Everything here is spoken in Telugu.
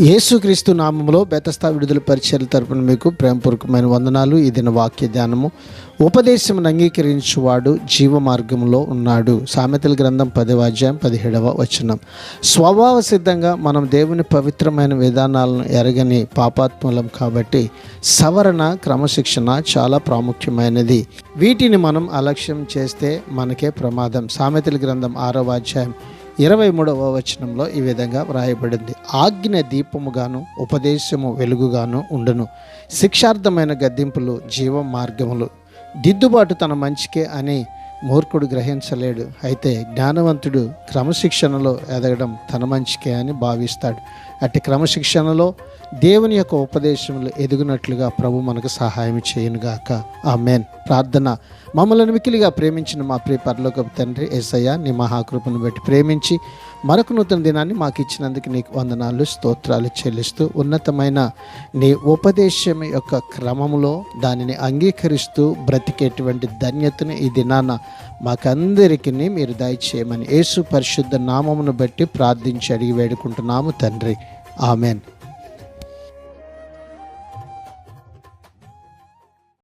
యేసుక్రీస్తు నామములో బెతస్తా విడుదల పరిచర్య తరపున మీకు ప్రేమపూర్వకమైన వందనాలు. ఈ దిన వాక్య ధ్యానము, ఉపదేశమును అంగీకరించువాడు జీవ మార్గంలో ఉన్నాడు. సామెతల గ్రంథం 10వ అధ్యాయం 17వ వచనం. స్వభావ సిద్ధంగా మనం దేవుని పవిత్రమైన విధానాలను ఎరగని పాపాత్ములం కాబట్టి సవరణ, క్రమశిక్షణ చాలా ప్రాముఖ్యమైనది. వీటిని మనం అలక్ష్యం చేస్తే మనకే ప్రమాదం. సామెతల గ్రంథం 6వ అధ్యాయం 23వ వచనంలో ఈ విధంగా వ్రాయబడింది: ఆజ్ఞ దీపముగాను ఉపదేశము వెలుగుగాను ఉండును, శిక్షార్థమైన గద్దింపులు జీవ మార్గములు. దిద్దుబాటు తన మంచికే అని మూర్ఖుడు గ్రహించలేడు, అయితే జ్ఞానవంతుడు క్రమశిక్షణలో ఎదగడం తన మంచికే అని భావిస్తాడు. అట్టి క్రమశిక్షణలో దేవుని యొక్క ఉపదేశములు ఎదుగునట్లుగా ప్రభు మనకు సహాయం చేయనుగాక. ఆమేన్. ప్రార్థన. మమ్మల్ని మిక్కిలిగా ప్రేమించిన మా ప్రియ పరలోకపు తండ్రి యేసయ్య, నీ మహాకృపను బట్టి ప్రేమించి మరొక నూతన దినాన్ని మాకు ఇచ్చినందుకు నీకు వందనాలు, స్తోత్రాలు చెల్లిస్తూ ఉన్నతమైన నీ ఉపదేశం యొక్క క్రమంలో దానిని అంగీకరిస్తూ బ్రతికేటువంటి ధన్యతను ఈ దినాన మాకందరికీ మీరు దయచేయమని యేసు పరిశుద్ధ నామమును బట్టి ప్రార్థించి అడిగి వేడుకుంటున్నాము తండ్రి. ఆమెన్.